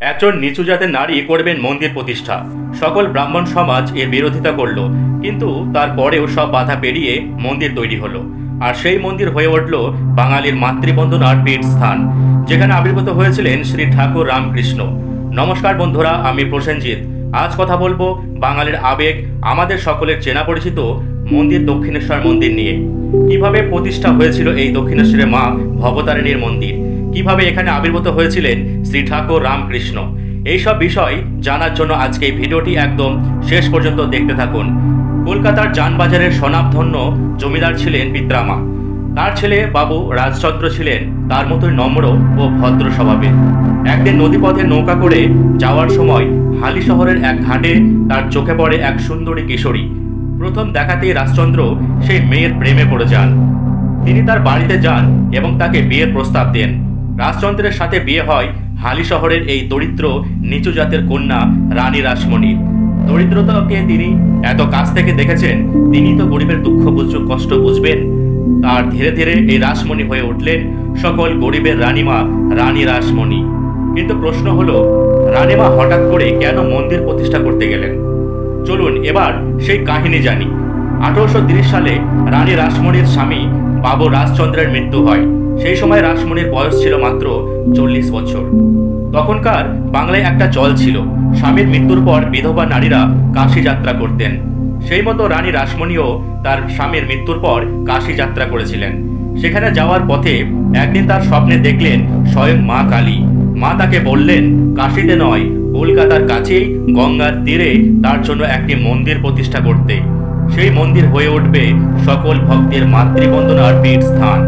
একজন নিচু জাতের নারী করবেন মন্দির প্রতিষ্ঠা। সকল ব্রাহ্মণ সমাজ এর বিরোধিতা করল, কিন্তু তারপরেও সব বাধা পেরিয়ে মন্দির তৈরি হলো। আর সেই মন্দির হয়ে উঠল বাঙালির মাতৃবন্দনার পীঠস্থান, যেখানে আবির্ভূত হয়েছিলেন শ্রী ঠাকুর রামকৃষ্ণ। নমস্কার বন্ধুরা, আমি প্রসেনজিৎ। আজ কথা বলবো বাঙালির আবেগ, আমাদের সকলের চেনা পরিচিত মন্দির দক্ষিণেশ্বর মন্দির নিয়ে। কিভাবে প্রতিষ্ঠা হয়েছিল এই দক্ষিণেশ্বরের মা ভবতারিণীর মন্দির, কিভাবে এখানে আবির্ভূত হয়েছিলেন শ্রী ঠাকুর রামকৃষ্ণ, এইসব বিষয় জানার জন্য আজকে এই ভিডিওটি একদম শেষ পর্যন্ত দেখতে থাকুন। কলকাতার জানবাজারের স্বনামধন্য জমিদার ছিলেন পিত্রামা। তার ছেলে বাবু রাজচন্দ্র ছিলেন তার মতোই নম্র ও ভদ্র স্বভাবের। একদিন নদীপথে নৌকা করে যাওয়ার সময় হালি শহরের এক ঘাটে তার চোখে পড়ে এক সুন্দরী কিশোরী। প্রথম দেখাতেই রাজচন্দ্র সেই মেয়ের প্রেমে পড়ে যান। তিনি তার বাড়িতে যান এবং তাকে বিয়ের প্রস্তাব দেন। রাজচন্দ্রের সাথে বিয়ে হয় হালি শহরের এই দরিদ্র নিচু জাতের কন্যা রানী রাসমণির। দরিদ্রতাকে তিনি এত কাছ থেকে দেখেছেন, তিনি তো গরিবের দুঃখ কষ্ট বুঝবেন। তার ধীরে ধীরে এই রাসমণি হয়ে উঠলেন সকল গরিবের রানীমা, রানী রাসমণি। কিন্তু প্রশ্ন হলো, রানীমা হঠাৎ করে কেন মন্দির প্রতিষ্ঠা করতে গেলেন? চলুন এবার সেই কাহিনী জানি। 1830 সালে রানী রাসমণির স্বামী বাবু রাজচন্দ্রের মৃত্যু হয়। সেই সময় রাসমণির বয়স ছিল মাত্র 40 বছর। তখনকার বাংলায় একটা চল ছিল, স্বামীর মৃত্যুর পর বিধবা নারীরা কাশী যাত্রা করতেন। সেই মতো রানী রাসমণিও তার স্বামীর মৃত্যুর পর কাশী যাত্রা করেছিলেন। সেখানে যাওয়ার পথে একদিন তার স্বপ্নে দেখলেন স্বয়ং মা কালী। মা তাকে বললেন, কাশীতে নয়, কলকাতার কাছেই গঙ্গার তীরে তার জন্য একটি মন্দির প্রতিষ্ঠা করতে। সেই মন্দির হয়ে উঠবে সকল ভক্তের মাতৃবন্দনার পীঠস্থান।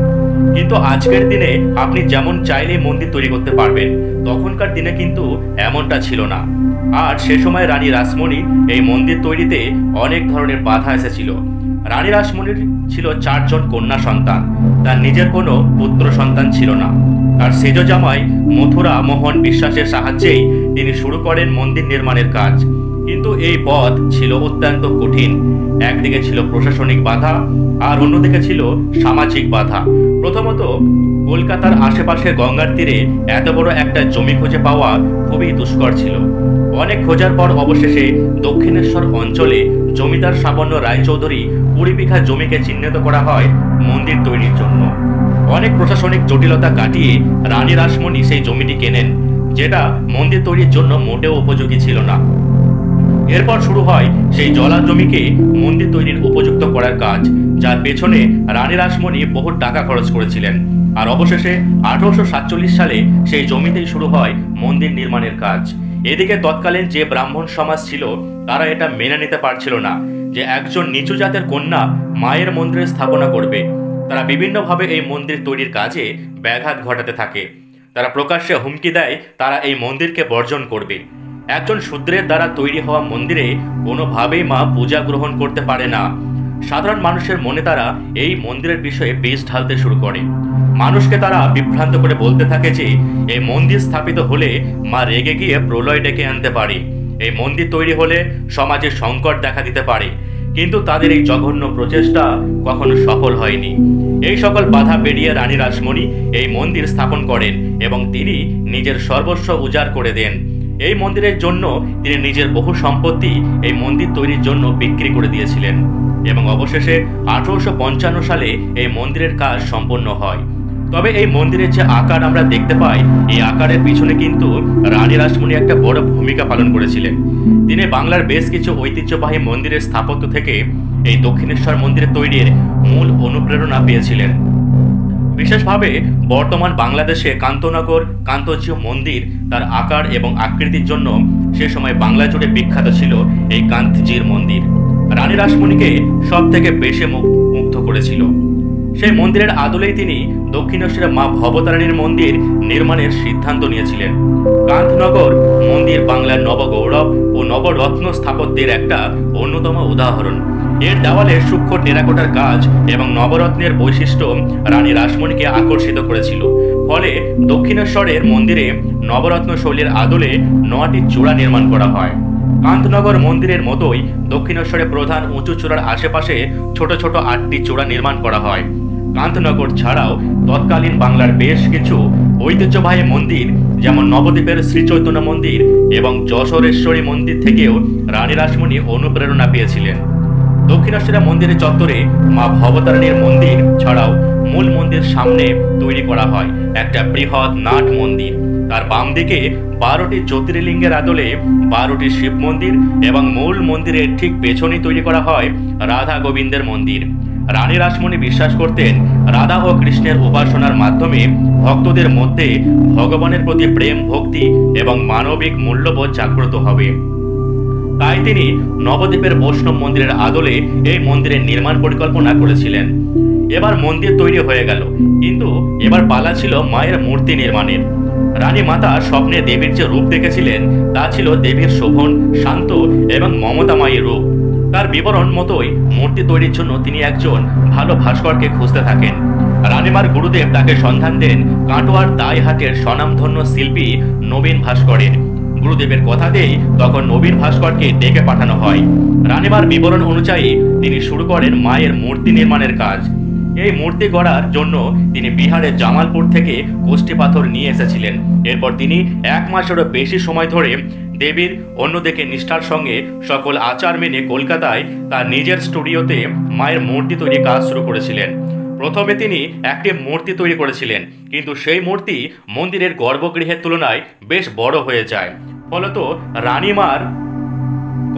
কিন্তু আজকের দিনে আপনি যেমন চাইলেই মন্দির তৈরি করতে পারবেন, তখনকার দিনে কিন্তু এমনটা ছিল না। আর সে সময় রানী রাসমণি এই মন্দির তৈরিতে অনেক ধরনের বাধা এসেছিল। রানী রাসমণির ছিল 4 জন কন্যা সন্তান, তার নিজের কোনো পুত্র সন্তান ছিল না। তার সেজ জামাই মথুরা মোহন বিশ্বাসের সাহায্যেই তিনি শুরু করেন মন্দির নির্মাণের কাজ। কিন্তু এই পথ ছিল অত্যন্ত কঠিন। একদিকে ছিল প্রশাসনিক বাধা, আর অন্যদিকে ছিল সামাজিক বাধা। প্রথমত, কলকাতার আশেপাশে গঙ্গার তীরে এত বড় একটা জমি খুঁজে পাওয়া খুবই দুষ্কর ছিল। অনেক খোঁজার পর অবশেষে দক্ষিণেশ্বর অঞ্চলে জমিদার সাবর্ণ রায়চৌধুরী 20 বিঘা জমিকে চিহ্নিত করা হয় মন্দির তৈরির জন্য। অনেক প্রশাসনিক জটিলতা কাটিয়ে রানী রাসমণি সেই জমিটি কেনেন, যেটা মন্দির তৈরির জন্য মোটেও উপযোগী ছিল না। এরপর শুরু হয় সেই জলা জমিকে মন্দির তৈরির উপযুক্ত করার কাজ, যার পেছনে রানী রাসমণি বহু টাকা খরচ করেছিলেন। আর অবশেষে 1847 সালে সেই জমিতেই শুরু হয় মন্দির নির্মাণের কাজ। এদিকে তৎকালীন যে ব্রাহ্মণ সমাজ ছিল, তারা এটা মেনে নিতে পারছিল না যে একজন নিচু জাতের কন্যা মায়ের মন্দিরে স্থাপনা করবে। তারা বিভিন্নভাবে এই মন্দির তৈরির কাজে ব্যাঘাত ঘটাতে থাকে। তারা প্রকাশ্যে হুমকি দেয় তারা এই মন্দিরকে বর্জন করবে। একজন শূদ্রের দ্বারা তৈরি হওয়া মন্দিরে কোনোভাবেই মা পূজা গ্রহণ করতে পারে না। সাধারণ মানুষের মনে তারা এই মন্দিরের বিষয়ে বিষ ঢালতে শুরু করে। মানুষকে তারা বিভ্রান্ত করে বলতে থাকে যে এই মন্দির স্থাপিত হলে মা রেগে গিয়ে প্রলয় ডেকে আনতে পারে, এই মন্দির তৈরি হলে সমাজে সংকট দেখা দিতে পারে। কিন্তু তাদের এই জঘন্য প্রচেষ্টা কখনো সফল হয়নি। এই সকল বাধা পেরিয়ে রানী রাসমণি এই মন্দির স্থাপন করেন এবং তিনি নিজের সর্বস্ব উজাড় করে দেন। এই মন্দিরের জন্য তিনি নিজের বহু সম্পত্তি এই মন্দির তৈরির জন্য বিক্রি করে দিয়েছিলেন এবং অবশেষে 1855 সালে এই মন্দিরের কাজ সম্পন্ন হয়। তবে এই মন্দিরের যে আকার আমরা দেখতে পাই, এই আকারের পিছনে কিন্তু রানী রাসমণি একটা বড় ভূমিকা পালন করেছিলেন। তিনি বাংলার বেশ কিছু ঐতিহ্যবাহী মন্দিরের স্থাপত্য থেকে এই দক্ষিণেশ্বর মন্দির তৈরির মূল অনুপ্রেরণা পেয়েছিলেন। বিশেষভাবে বর্তমান বাংলাদেশে কান্তনগর কান্তজিউ মন্দির তার আকার এবং আকৃতির জন্য সে সময় বাংলা জুড়ে বিখ্যাত ছিল এই কান্তজির মন্দির। রানী রাসমণিকে সব থেকে বেশি মুগ্ধ করেছিল। সেই মন্দিরের আদলেই তিনি দক্ষিণেশ্বরের মা ভবতারিণীর মন্দির নির্মাণের সিদ্ধান্ত নিয়েছিলেন। কান্তনগর মন্দির বাংলার নবগৌরব ও নবরত্ন স্থাপত্যের একটা অন্যতম উদাহরণ। এর দেওয়ালে সূক্ষ্ম টেরাকোটার কাজ এবং নবরত্নের বৈশিষ্ট্য রানী রাসমণিকে আকর্ষিত করেছিল। ফলে দক্ষিণেশ্বরের মন্দিরে নবরত্ন শৈলীর আদলে 9টি চূড়া নির্মাণ করা হয়। কান্তনগর মন্দিরের মতোই দক্ষিণেশ্বরে প্রধান উঁচু চূড়ার আশেপাশে ছোট ছোট 8টি চূড়া নির্মাণ করা হয়। কান্তনগর ছাড়াও তৎকালীন বাংলার বেশ কিছু ঐতিহ্যবাহী মন্দির যেমন নবদ্বীপের শ্রী চৈতন্য মন্দির এবং যশোরেশ্বরী মন্দির থেকেও রানী রাসমণি অনুপ্রেরণা পেয়েছিলেন। দক্ষিণেশ্বরা মন্দিরের চত্বরে মা ভবতারিণীর মন্দির ছাড়াও মূল মন্দির সামনে তৈরি করা হয় একটা বৃহৎ নাট মন্দির। তার বাম দিকে 12টি জ্যোতির্লিঙ্গের আদলে 12টি শিব মন্দির এবং মূল মন্দিরের ঠিক পেছনে তৈরি করা হয় রাধা গোবিন্দের মন্দির। রানী রাসমণি বিশ্বাস করতেন রাধা ও কৃষ্ণের উপাসনার মাধ্যমে ভক্তদের মধ্যে ভগবানের প্রতি প্রেম ভক্তি এবং মানবিক মূল্যবোধ জাগ্রত হবে। তাই তিনি নবদ্বীপের বৈষ্ণব মন্দিরের আদলে এই মন্দিরের নির্মাণ পরিকল্পনা করেছিলেন। এবার মন্দির তৈরি হয়ে গেল, কিন্তু এবার পালা ছিল মায়ের মূর্তি নির্মাণের। রানী মাতা স্বপ্নে দেবীর যে রূপ দেখেছিলেন তা ছিল দেবীর শোভন, শান্ত এবং মমতাময়ী রূপ। তার বিবরণ মতোই মূর্তি তৈরির জন্য তিনি একজন ভালো ভাস্করকে খুঁজতে থাকেন। রানীমার গুরুদেব তাকে সন্ধান দেন কাটোয়ার দাইহাটের স্বনামধন্য শিল্পী নবীন ভাস্করের। গুরুদেবের কথাতেই তখন নবীন ভাস্করকে ডেকে পাঠানো হয়। রানীমার বিবরণ অনুযায়ী তিনি শুরু করেন মায়ের মূর্তি নির্মাণের কাজ। এই মূর্তি গড়ার জন্য তিনি বিহারের জামালপুর থেকে কোষ্ঠী পাথর নিয়ে এসেছিলেন। এরপর তিনি 1 মাসেরও বেশি সময় ধরে দেবীর অন্যদিকে নিষ্ঠার সঙ্গে সকল আচার মেনে কলকাতায় তার নিজের স্টুডিওতে মায়ের মূর্তি তৈরি কাজ শুরু করেছিলেন। প্রথমে তিনি একটি মূর্তি তৈরি করেছিলেন, কিন্তু সেই মূর্তি মন্দিরের গর্ভগৃহের তুলনায় বেশ বড় হয়ে যায়। ফলত রানীমার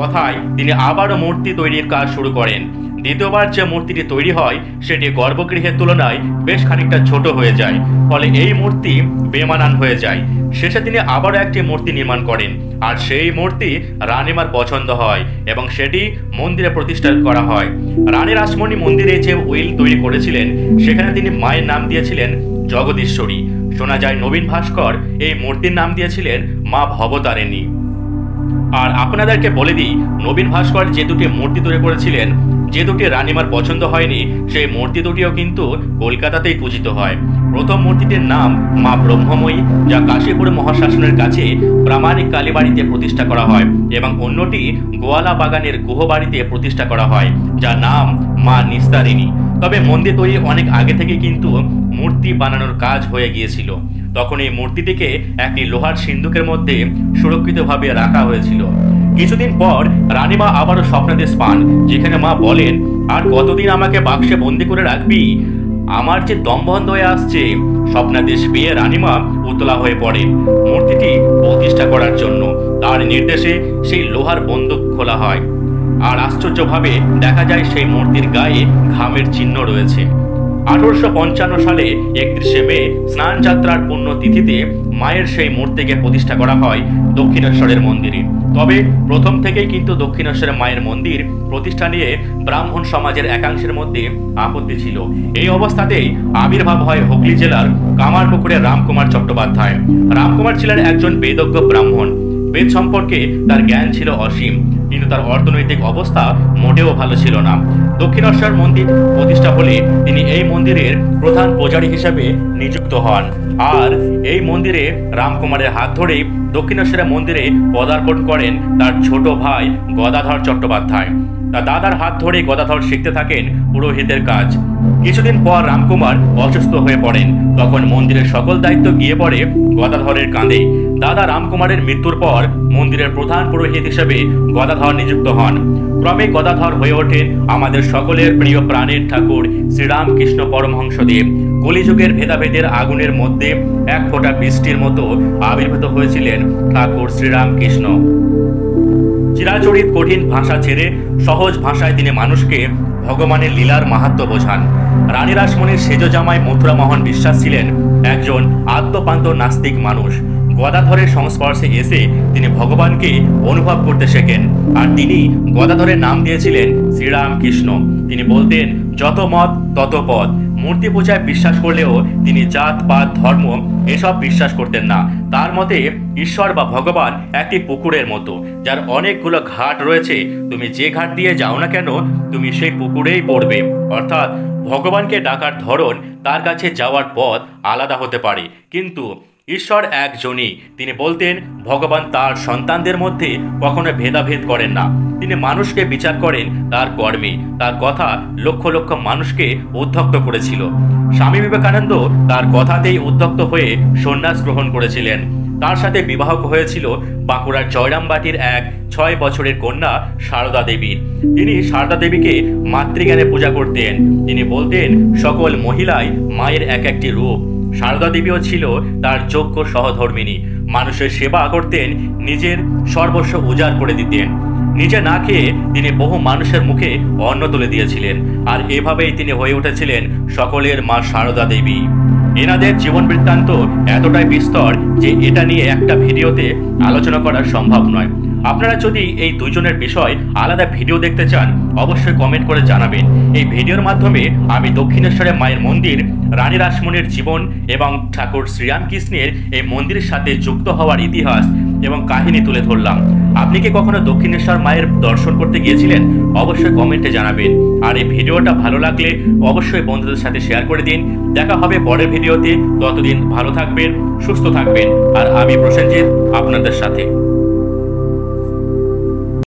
কথায় তিনি আবারও মূর্তি তৈরির কাজ শুরু করেন। দ্বিতীয়বার যে মূর্তিটি তৈরি হয় সেটি গর্ভগৃহের তুলনায় বেশ খানিকটা ছোট হয়ে যায়, ফলে এই মূর্তি বেমানান হয়ে যায়। শেষে তিনি আবারও একটি মূর্তি নির্মাণ করেন, আর সেই মূর্তি রানীমার পছন্দ হয় এবং সেটি মন্দিরে প্রতিষ্ঠা করা হয়। রানী রাসমণি মন্দিরে যে উইল তৈরি করেছিলেন সেখানে তিনি মায়ের নাম দিয়েছিলেন জগদীশ্বরী। শোনা যায় নবীন ভাস্কর এই মূর্তির নাম দিয়েছিলেন মা ভবতারিণী। আর আপনাদেরকে বলে দিই, নবীন ভাস্কর যে দুটি মূর্তি তৈরি করেছিলেন, যে দুটি রানীমার পছন্দ হয়নি, সেই মূর্তি দুটিও কিন্তু কলকাতাতেই পূজিত হয়। প্রথম মূর্তিটির নাম মা ব্রহ্মময়ী, যা কাশীপুর মহাশাসনের কাছে প্রামাণিক কালীবাড়িতে প্রতিষ্ঠা করা হয়, এবং অন্যটি গোয়ালা বাগানের গুহবাড়িতে প্রতিষ্ঠা করা হয়, যার নাম মা নিস্তারিণী। তবে মন্দির তৈরি অনেক আগে থেকে কিন্তু মূর্তি বানানোর কাজ হয়ে গিয়েছিল। তখন এই মূর্তিটিকে একটি লোহার সিন্ধুকের মধ্যে সুরক্ষিতভাবে রাখা হয়েছিল। কিছুদিন পর রানীমা আবারও স্বপ্নাদেশ পান, যেখানে মা বলেন, আর কতদিন আমাকে বাক্সে বন্দি করে রাখবি, আমার যে দম বন্ধ হয়ে আসছে। স্বপ্নাদেশ পেয়ে রানীমা উতলা হয়ে পড়েন মূর্তিটি প্রতিষ্ঠা করার জন্য। তার নির্দেশে সেই লোহার বন্দুক খোলা হয়, আর আশ্চর্যভাবে দেখা যায় সেই মূর্তির গায়ে ঘামের চিহ্ন রয়েছে। 1855 সালে 31শে মে স্নান যাত্রার পুণ্যতিথিতে মায়ের সেই মূর্তিকে প্রতিষ্ঠা করা হয় দক্ষিণেশ্বরের মন্দিরে। তবে প্রথম থেকেই কিন্তু দক্ষিণেশ্বরের মায়ের মন্দির প্রতিষ্ঠা নিয়ে ব্রাহ্মণ সমাজের একাংশের মধ্যে আপত্তি ছিল। এই অবস্থাতেই আবির্ভাব হয় হুগলি জেলার কামারপুকুরের রামকুমার চট্টোপাধ্যায়। রামকুমার ছিলেন একজন বেদজ্ঞ ব্রাহ্মণ। বেদ সম্পর্কে তার জ্ঞান ছিল অসীম, কিন্তু তার অর্থনৈতিক অবস্থা মোটেও ভালো ছিল না। দক্ষিণেশ্বর মন্দির প্রতিষ্ঠা হলে তিনি এই মন্দিরের প্রধান পূজারী হিসেবে নিযুক্ত হন। আর এই মন্দিরে রামকুমারের হাত ধরেই দক্ষিণেশ্বরের মন্দিরে পদার্পণ করেন তার ছোট ভাই গদাধর চট্টোপাধ্যায়। তার দাদার হাত ধরে গদাধর শিখতে থাকেন পুরোহিতের কাজ। কিছুদিন পর রামকুমার অসুস্থ হয়ে পড়েন। তখন মন্দিরের সকল দায়িত্ব গিয়ে পড়ে গদাধরের কাঁধে। দাদা রামকুমারের মৃত্যুর পর মন্দিরের প্রধান পুরোহিত হিসেবে গদাধর নিযুক্ত হন। ক্রমে গদাধর হয়ে ওঠেন আমাদের সকলের প্রিয় প্রাণের ঠাকুর শ্রীরামকৃষ্ণ পরমহংসদেব। কলিযুগের ভেদাভেদের আগুনের মধ্যে এক ফোঁটা বৃষ্টির মতো আবির্ভূত হয়েছিলেন ঠাকুর শ্রীরামকৃষ্ণ। চিরাচরিত কঠিন ভাষা ছেড়ে সহজ ভাষায় তিনি মানুষকে ভগবানের লীলার মাহাত্ম্য বোঝান। রানী রাসমণির সেজ জামাই মথুরামোহন বিশ্বাস ছিলেন একজন আত্মপান্ত নাস্তিক মানুষ। গদাধরের সংস্পর্শে এসে তিনি ভগবানকে অনুভব করতে শেখেন, আর তিনি গদাধরের নাম দিয়েছিলেন শ্রীরামকৃষ্ণ। তিনি বলতেন, যত মত তত পথ। মূর্তি পূজায় বিশ্বাস করলেও তিনি জাত পাত ধর্ম এসব বিশ্বাস করতেন না। তার মতে ঈশ্বর বা ভগবান একটি পুকুরের মতো, যার অনেকগুলো ঘাট রয়েছে। তুমি যে ঘাট দিয়ে যাও না কেন, তুমি সেই পুকুরেই পড়বে। অর্থাৎ ভগবানকে ডাকার ধরন, তার কাছে যাওয়ার পথ আলাদা হতে পারে, কিন্তু ঈশ্বর একজনই। তিনি বলতেন ভগবান তার সন্তানদের মধ্যে কখনো ভেদাভেদ করেন না। তিনি মানুষকে বিচার করেন তার কর্মে। তার কথা লক্ষ লক্ষ মানুষকে উদ্যক্ত করেছিল। স্বামী বিবেকানন্দ তার কথাতেই উদ্যক্ত হয়ে সন্ন্যাস গ্রহণ করেছিলেন। তার সাথে বিবাহ হয়েছিল বাঁকুড়ার জয়রামবাটির এক 6 বছরের কন্যা সারদা দেবীর। তিনি সারদা দেবীকে মাতৃজ্ঞানে পূজা করতেন। তিনি বলতেন সকল মহিলাই মায়ের এক একটি রূপ। সারদা দেবীও ছিল তার যোগ্য সহধর্মিণী। মানুষের সেবা করতেন, নিজের সর্বস্ব উজাড় করে দিতেন। নিজে না খেয়ে তিনি বহু মানুষের মুখে অন্ন তুলে দিয়েছিলেন। আর এভাবেই তিনি হয়ে উঠেছিলেন সকলের মা সারদা দেবী। এনাদের জীবন বৃত্তান্ত এতটাই বিস্তর যে এটা নিয়ে একটা ভিডিওতে আলোচনা করা সম্ভব নয়। আপনারা যদি এই দুজনের বিষয় আলাদা ভিডিও দেখতে চান অবশ্যই কমেন্ট করে জানাবেন। এই ভিডিওর মাধ্যমে আমি দক্ষিণেশ্বরে মায়ের মন্দির, রানী রাসমণির জীবন এবং ঠাকুর শ্রীরামকৃষ্ণের এই মন্দিরের সাথে যুক্ত হওয়ার ইতিহাস এবং কাহিনী তুলে ধরলাম। আপনি কি কখনো দক্ষিণেশ্বর মায়ের দর্শন করতে গিয়েছিলেন? অবশ্যই কমেন্টে জানাবেন। আর এই ভিডিওটা ভালো লাগলে অবশ্যই বন্ধুদের সাথে শেয়ার করে দিন। দেখা হবে পরের ভিডিওতে। ততদিন ভালো থাকবেন, সুস্থ থাকবেন। আর আমি প্রসেনজিৎ আপনাদের সাথে।